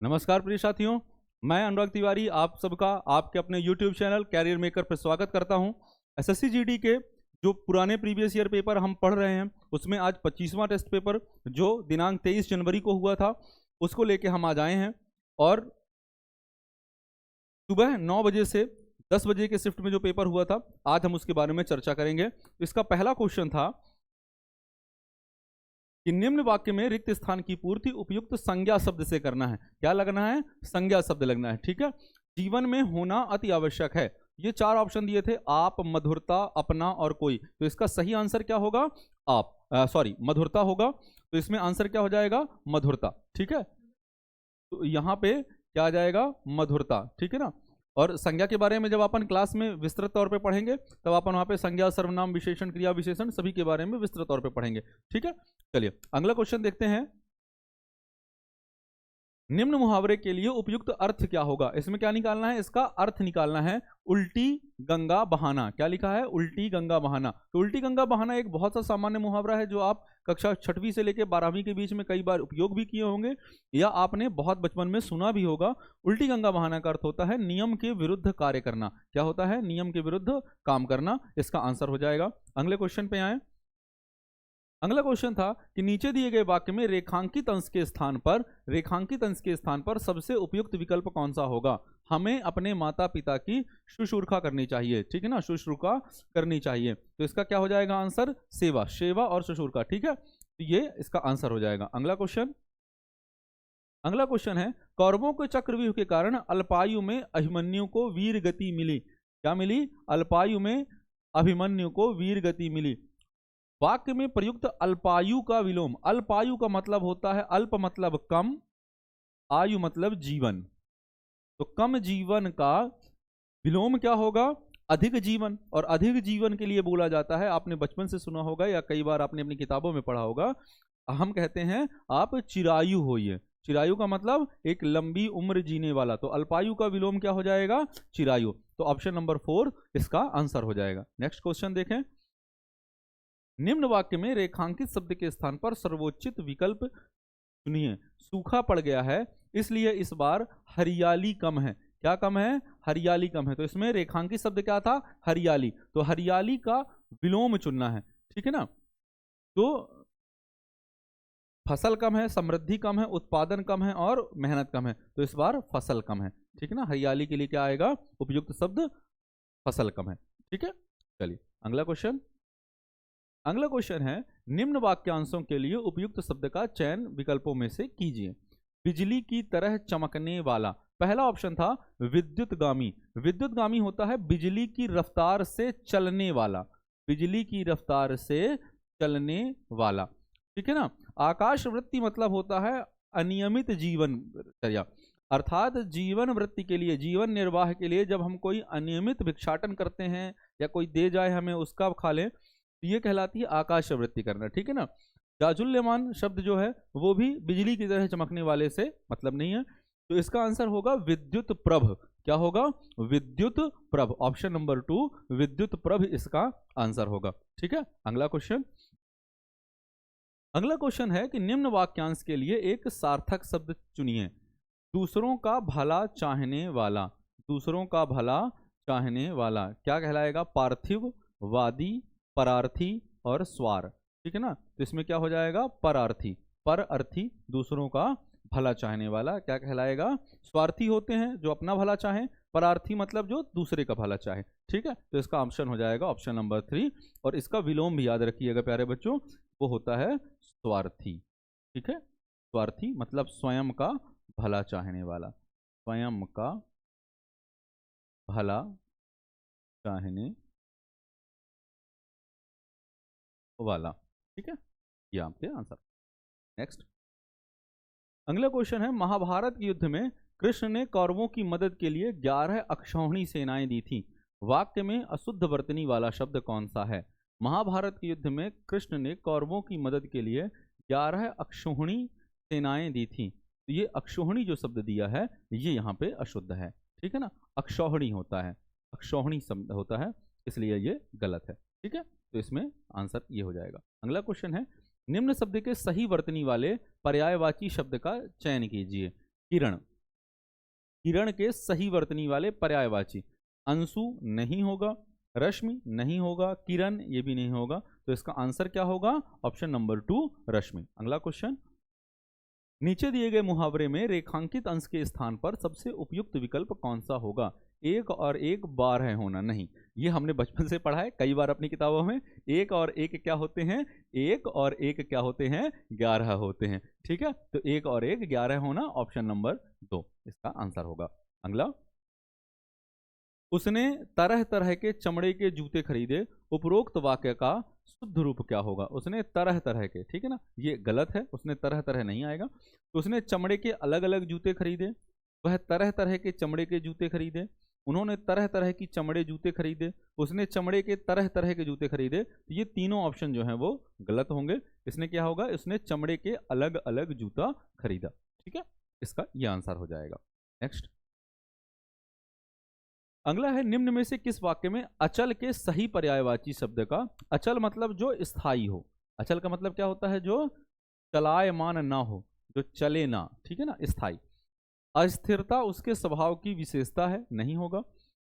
नमस्कार प्रिय साथियों, मैं अनुराग तिवारी आप सबका आपके अपने YouTube चैनल कैरियर मेकर पर स्वागत करता हूं। एसएससी जीडी के जो पुराने प्रीवियस ईयर पेपर हम पढ़ रहे हैं उसमें आज 25वां टेस्ट पेपर जो दिनांक 23 जनवरी को हुआ था उसको लेके हम आज आए हैं और सुबह 9 बजे से 10 बजे के शिफ्ट में जो पेपर हुआ था आज हम उसके बारे में चर्चा करेंगे। इसका पहला क्वेश्चन था कि निम्न वाक्य में रिक्त स्थान की पूर्ति उपयुक्त संज्ञा शब्द से करना है। क्या लगना है? संज्ञा शब्द लगना है। ठीक है। जीवन में होना अति आवश्यक है। ये चार ऑप्शन दिए थे, आप, मधुरता, अपना और कोई। तो इसका सही आंसर क्या होगा? आप, मधुरता होगा। तो इसमें आंसर क्या हो जाएगा? मधुरता। ठीक है। तो यहाँ पे क्या आ जाएगा? मधुरता। ठीक है ना। और संज्ञा के बारे में जब अपन क्लास में विस्तृत तौर पे पढ़ेंगे तब अपन वहां पे संज्ञा, सर्वनाम, विशेषण, क्रिया विशेषण सभी के बारे में विस्तृत तौर पे पढ़ेंगे। ठीक है। चलिए अगला क्वेश्चन देखते हैं। निम्न मुहावरे के लिए उपयुक्त अर्थ क्या होगा? इसमें क्या निकालना है? इसका अर्थ निकालना है। उल्टी गंगा बहाना। क्या लिखा है? उल्टी गंगा बहाना। तो उल्टी गंगा बहाना एक बहुत सा सामान्य मुहावरा है जो आप कक्षा 6वीं से लेकर 12वीं के बीच में कई बार उपयोग भी किए होंगे या आपने बहुत बचपन में सुना भी होगा। उल्टी गंगा बहाना का अर्थ होता है नियम के विरुद्ध कार्य करना। क्या होता है? नियम के विरुद्ध काम करना। इसका आंसर हो जाएगा। अगले क्वेश्चन पे आए। अगला क्वेश्चन था कि नीचे दिए गए वाक्य में रेखांकित अंश के स्थान पर सबसे उपयुक्त विकल्प कौन सा होगा? हमें अपने माता पिता की शुश्रूषा करनी चाहिए। ठीक है ना, शुश्रूषा करनी चाहिए। तो इसका क्या हो जाएगा आंसर? सेवा। सेवा और शुश्रूषा। ठीक है, तो ये इसका आंसर हो जाएगा। अगला क्वेश्चन है कौरवों के चक्रव्यूह के कारण अल्पायु में अभिमन्यु को वीर गति मिली। क्या मिली? अल्पायु में अभिमन्यु को वीर गति मिली। वाक्य में प्रयुक्त अल्पायु का विलोम। अल्पायु का मतलब होता है, अल्प मतलब कम, आयु मतलब जीवन। तो कम जीवन का विलोम क्या होगा? अधिक जीवन। और अधिक जीवन के लिए बोला जाता है, आपने बचपन से सुना होगा या कई बार आपने अपनी किताबों में पढ़ा होगा, हम कहते हैं आप चिरायु होइए। चिरायु का मतलब एक लंबी उम्र जीने वाला। तो अल्पायु का विलोम क्या हो जाएगा? चिरायु। तो ऑप्शन नंबर 4 इसका आंसर हो जाएगा। नेक्स्ट क्वेश्चन देखें। निम्न वाक्य में रेखांकित शब्द के स्थान पर सर्वोचित विकल्प चुनिए। सूखा पड़ गया है इसलिए इस बार हरियाली कम है। क्या कम है? हरियाली कम है। तो इसमें रेखांकित शब्द क्या था? हरियाली। तो हरियाली का विलोम चुनना है। ठीक है ना। तो फसल कम है, समृद्धि कम है, उत्पादन कम है और मेहनत कम है। तो इस बार फसल कम है। ठीक है ना। हरियाली के लिए क्या आएगा? उपयुक्त शब्द फसल कम है। ठीक है। चलिए अगला क्वेश्चन है निम्न वाक्यांशों के लिए उपयुक्त शब्द का चयन विकल्पों में से कीजिए। बिजली की तरह चमकने वाला। पहला ऑप्शन था विद्युतगामी। विद्युतगामी होता है बिजली की रफ्तार से चलने वाला। बिजली की रफ्तार से चलने वाला। ठीक है ना। आकाशवृत्ति मतलब होता है अनियमित जीवनचर्या। अर्थात जीवन वृत्ति के लिए, जीवन निर्वाह के लिए जब हम कोई अनियमित भिक्षाटन करते हैं या कोई दे जाए हमें उसका खा लें तो ये कहलाती है आकाशवृत्ति करना। ठीक है ना। जाजुल्यमान शब्द जो है वो भी बिजली की तरह चमकने वाले से मतलब नहीं है। तो इसका आंसर होगा विद्युत प्रभ। क्या होगा? विद्युत प्रभ। ऑप्शन नंबर 2 विद्युत प्रभ इसका आंसर होगा। ठीक है। अगला क्वेश्चन है कि निम्न वाक्यांश के लिए एक सार्थक शब्द चुनिए। दूसरों का भला चाहने वाला। दूसरों का भला चाहने वाला क्या कहलाएगा? पार्थिव, वादी, परार्थी और स्वार। ठीक है ना। तो इसमें क्या हो जाएगा? परार्थी। पर अर्थी दूसरों का भला चाहने वाला क्या कहलाएगा? स्वार्थी होते हैं जो अपना भला चाहे, परार्थी मतलब जो दूसरे का भला चाहे। ठीक है। तो इसका ऑप्शन हो जाएगा ऑप्शन नंबर 3। और इसका विलोम भी याद रखिएगा प्यारे बच्चों, वो होता है स्वार्थी। ठीक है। स्वार्थी मतलब स्वयं का भला चाहने वाला। स्वयं का भला चाहने वाला। ठीक है। ये आपके आंसर। नेक्स्ट अगला क्वेश्चन है महाभारत के युद्ध में कृष्ण ने कौरवों की मदद के लिए 11 अक्षौहिणी सेनाएं दी थी। वाक्य में अशुद्ध वर्तनी वाला शब्द कौन सा है? महाभारत के युद्ध में कृष्ण ने कौरवों की मदद के लिए 11 अक्षौहिणी सेनाएं दी थी। तो ये अक्षौहिणी जो शब्द दिया है ये यहाँ पे अशुद्ध है। ठीक है ना। अक्षौहिणी होता है, अक्षौहिणी शब्द होता है, इसलिए ये गलत है। ठीक है। तो इसमें आंसर ये हो जाएगा। अगला क्वेश्चन है निम्न शब्द के सही वर्तनी वाले पर्यायवाची शब्द का चयन कीजिए। किरण। किरण के सही वर्तनी वाले पर्यायवाची। अंशु नहीं होगा, रश्मि नहीं होगा, किरण ये भी नहीं होगा, तो इसका आंसर क्या होगा? ऑप्शन नंबर 2 रश्मि। अगला क्वेश्चन, नीचे दिए गए मुहावरे में रेखांकित अंश के स्थान पर सबसे उपयुक्त विकल्प कौन सा होगा? एक और एक 12 होना, नहीं, ये हमने बचपन से पढ़ा है कई बार अपनी किताबों में। एक और एक क्या होते हैं? एक और एक क्या होते हैं? 11 होते हैं। ठीक है, तो एक और एक 11 होना, ऑप्शन नंबर 2 इसका आंसर होगा। अगला, उसने तरह तरह के चमड़े के जूते खरीदे, उपरोक्त वाक्य का शुद्ध रूप क्या होगा? उसने तरह तरह के, ठीक है ना, ये गलत है, उसने तरह तरह नहीं आएगा। तो उसने चमड़े के अलग अलग जूते खरीदे, वह तरह तरह के चमड़े के जूते खरीदे, उन्होंने तरह तरह की चमड़े जूते खरीदे, उसने चमड़े के तरह तरह के जूते खरीदे, तो ये तीनों ऑप्शन जो हैं वो गलत होंगे। इसने क्या होगा? इसने चमड़े के अलग अलग जूता खरीदा। ठीक है, इसका ये आंसर हो जाएगा। नेक्स्ट, अगला है, निम्न में से किस वाक्य में अचल के सही पर्यायवाची शब्द का, अचल मतलब जो स्थायी हो, अचल का मतलब क्या होता है? जो चलायमान ना हो, जो चले ना, ठीक है ना, स्थायी। अस्थिरता उसके स्वभाव की विशेषता है, नहीं होगा।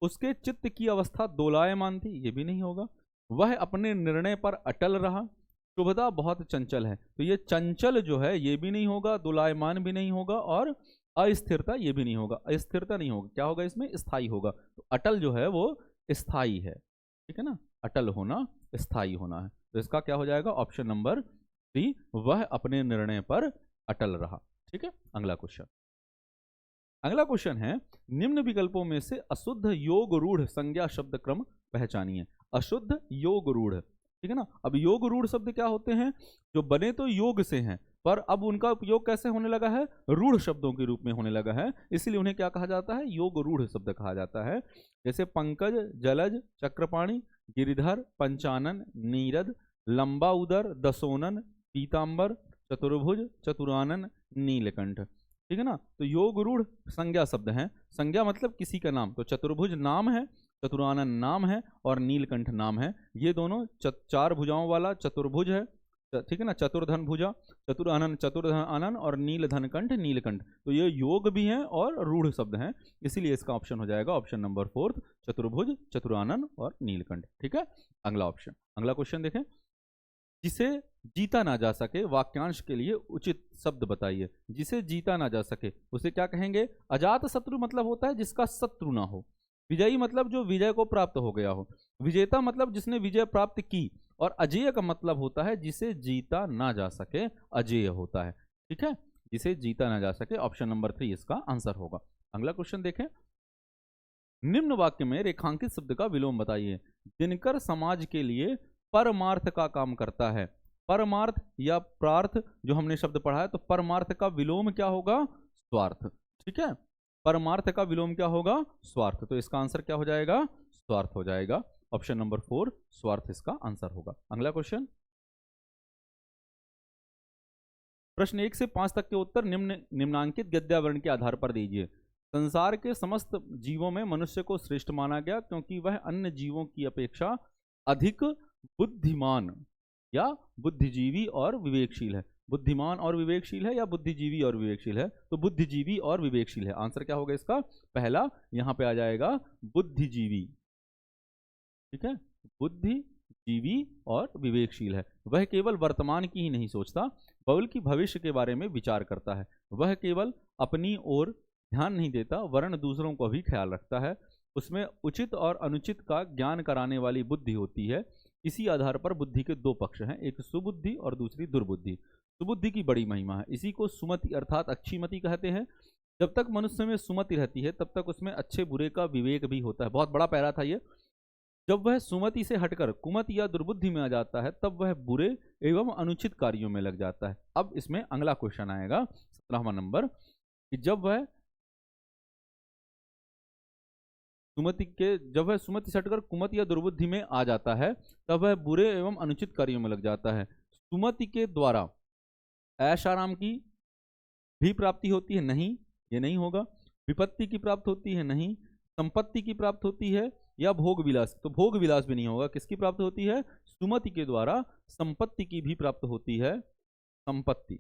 उसके चित्त की अवस्था दोलायमान थी, ये भी नहीं होगा। वह अपने निर्णय पर अटल रहा। शुभदा बहुत चंचल है, तो ये चंचल जो है ये भी नहीं होगा, दोलायमान भी नहीं होगा, और अस्थिरता ये भी नहीं होगा। अस्थिरता नहीं होगा, क्या होगा इसमें? स्थायी होगा। तो अटल जो है वो स्थायी है, ठीक है ना, अटल होना स्थायी होना है, तो इसका क्या हो जाएगा? ऑप्शन नंबर 3, वह अपने निर्णय पर अटल रहा। ठीक है, अगला क्वेश्चन, अगला क्वेश्चन है, निम्न विकल्पों में से अशुद्ध योग रूढ़ संज्ञा शब्द क्रम पहचानिए। अशुद्ध योग रूढ़, ठीक है ना। अब योग रूढ़ शब्द क्या होते हैं? जो बने तो योग से हैं, पर अब उनका उपयोग कैसे होने लगा है? रूढ़ शब्दों के रूप में होने लगा है, इसलिए उन्हें क्या कहा जाता है? योग रूढ़ शब्द कहा जाता है। जैसे पंकज, जलज, चक्रपाणी, गिरिधर, पंचानन, नीरद, लंबा उदर, दसोनन, पीतांबर, चतुर्भुज, चतुरानन, नीलकंठ, ठीक है ना। तो योग रूढ़ संज्ञा शब्द है, संज्ञा मतलब किसी का नाम, तो चतुर्भुज नाम है, चतुरानन नाम है, और नीलकंठ नाम है। ये दोनों चार भुजाओं वाला चतुर्भुज है, ठीक है ना, चतुर्धन भुजा, चतुरानन चतुर्धन आनन, और नीलधन कंठ नीलकंठ, तो ये योग भी हैं और रूढ़ शब्द हैं, इसीलिए इसका ऑप्शन हो जाएगा ऑप्शन नंबर 4 चतुर्भुज, चतुरानन और नीलकंठ। ठीक है, अगला ऑप्शन, अगला क्वेश्चन देखें, जिसे जीता ना जा सके वाक्यांश के लिए उचित शब्द बताइए। जिसे जीता ना जा सके उसे क्या कहेंगे? अजात शत्रु मतलब होता है जिसका शत्रु ना हो। विजयी मतलब जो विजय को प्राप्त हो गया हो। विजेता मतलब जिसने विजय प्राप्त की। और अजेय का मतलब होता है जिसे जीता ना जा सके, अजेय होता है। ठीक है, जिसे जीता ना जा सके, ऑप्शन नंबर 3 इसका आंसर होगा। अगला क्वेश्चन देखें, निम्न वाक्य में रेखांकित शब्द का विलोम बताइए। दिनकर समाज के लिए परमार्थ का काम करता है। परमार्थ या प्रार्थ जो हमने शब्द पढ़ा है, तो परमार्थ का विलोम क्या होगा? स्वार्थ। ठीक है, परमार्थ का विलोम क्या होगा? स्वार्थ, तो इसका आंसर क्या हो जाएगा? स्वार्थ हो जाएगा, ऑप्शन नंबर 4 स्वार्थ इसका आंसर होगा। अगला क्वेश्चन, प्रश्न 1 से 5 तक के उत्तर निम्नांकित गद्यावर्ण के आधार पर दीजिए। संसार के समस्त जीवों में मनुष्य को श्रेष्ठ माना गया क्योंकि वह अन्य जीवों की अपेक्षा अधिक बुद्धिमान या बुद्धिजीवी और विवेकशील है। बुद्धिमान और विवेकशील है या बुद्धिजीवी और विवेकशील है? तो बुद्धिजीवी और विवेकशील है। आंसर क्या होगा इसका? पहला यहां पे आ जाएगा बुद्धिजीवी। ठीक है, बुद्धिजीवी और विवेकशील है। वह केवल वर्तमान की ही नहीं सोचता बल्कि भविष्य के बारे में विचार करता है। वह केवल अपनी ओर ध्यान नहीं देता वरन दूसरों को भी ख्याल रखता है। उसमें उचित और अनुचित का ज्ञान कराने वाली बुद्धि होती है। इसी आधार पर बुद्धि के दो पक्ष हैं, एक सुबुद्धि और दूसरी दुर्बुद्धि। सुबुद्धि की बड़ी महिमा है, इसी को सुमति अर्थात अच्छी मति कहते हैं। जब तक मनुष्य में सुमति रहती है तब तक उसमें अच्छे बुरे का विवेक भी होता है। बहुत बड़ा पैरा था ये। जब वह सुमति से हटकर कुमति या दुर्बुद्धि में आ जाता है तब वह बुरे एवं अनुचित कार्यों में लग जाता है। अब इसमें अगला क्वेश्चन आएगा 17वां नंबर, कि जब वह सुमति से हटकर कुमति या दुर्बुद्धि में आ जाता है तब वह बुरे एवं अनुचित कार्यों में लग जाता है। सुमति के द्वारा ऐश आराम की भी प्राप्ति होती है? नहीं, ये नहीं होगा। विपत्ति की प्राप्त होती है? नहीं। संपत्ति की प्राप्त होती है या भोग विलास? तो भोग विलास भी नहीं होगा। किसकी प्राप्त होती है? सुमति के द्वारा संपत्ति की भी प्राप्त होती है। संपत्ति,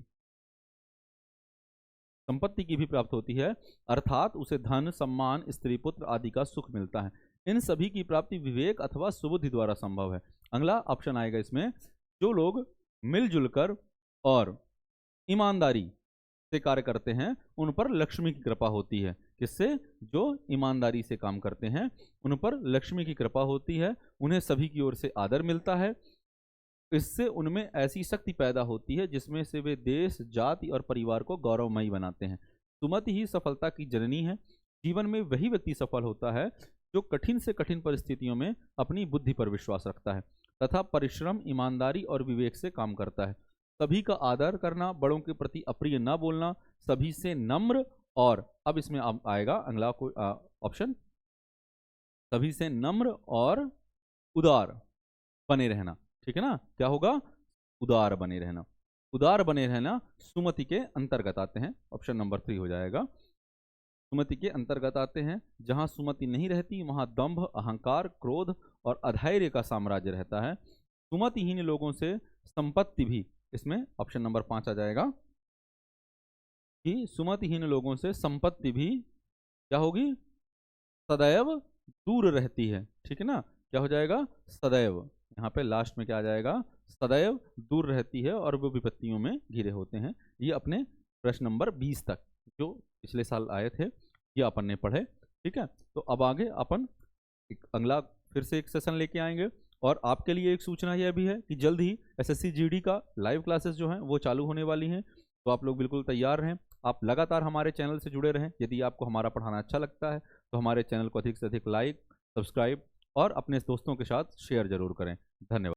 संपत्ति की भी प्राप्त होती है, अर्थात उसे धन, सम्मान, स्त्री पुत्र आदि का सुख मिलता है। इन सभी की प्राप्ति विवेक अथवा सुबुद्धि द्वारा संभव है। अगला ऑप्शन आएगा इसमें, जो लोग मिलजुल कर और ईमानदारी से कार्य करते हैं उन पर लक्ष्मी की कृपा होती है। किससे? जो ईमानदारी से काम करते हैं उन पर लक्ष्मी की कृपा होती है, उन्हें सभी की ओर से आदर मिलता है। इससे उनमें ऐसी शक्ति पैदा होती है जिसमें से वे देश, जाति और परिवार को गौरवमयी बनाते हैं। सुमति ही सफलता की जननी है। जीवन में वही व्यक्ति सफल होता है जो कठिन से कठिन परिस्थितियों में अपनी बुद्धि पर विश्वास रखता है तथा परिश्रम, ईमानदारी और विवेक से काम करता है। सभी का आदर करना, बड़ों के प्रति अप्रिय न बोलना, सभी से नम्र, और अब इसमें आएगा अगला ऑप्शन, सभी से नम्र और उदार बने रहना। ठीक है ना? क्या होगा? उदार बने रहना। उदार बने रहना सुमति के अंतर्गत आते हैं। ऑप्शन नंबर 3 हो जाएगा। सुमति के अंतर्गत आते हैं। जहां सुमति नहीं रहती वहां दंभ, अहंकार, क्रोध और अधैर्य का साम्राज्य रहता है। सुमतिहीन लोगों से संपत्ति भी, इसमें ऑप्शन नंबर 5 आ जाएगा कि सुमतिहीन लोगों से संपत्ति भी क्या होगी? सदैव दूर रहती है। ठीक है ना? क्या हो जाएगा? सदैव। यहाँ पे लास्ट में क्या आ जाएगा? सदैव दूर रहती है और वो विपत्तियों में घिरे होते हैं। ये अपने प्रश्न नंबर 20 तक जो पिछले साल आए थे ये अपन ने पढ़े। ठीक है, तो अब आगे अपन अगला फिर से एक सेशन लेके आएंगे। और आपके लिए एक सूचना यह भी है कि जल्द ही एसएससी जीडी का लाइव क्लासेस जो हैं वो चालू होने वाली हैं, तो आप लोग बिल्कुल तैयार रहें। आप लगातार हमारे चैनल से जुड़े रहें। यदि आपको हमारा पढ़ाना अच्छा लगता है तो हमारे चैनल को अधिक से अधिक लाइक, सब्सक्राइब और अपने दोस्तों के साथ शेयर जरूर करें। धन्यवाद।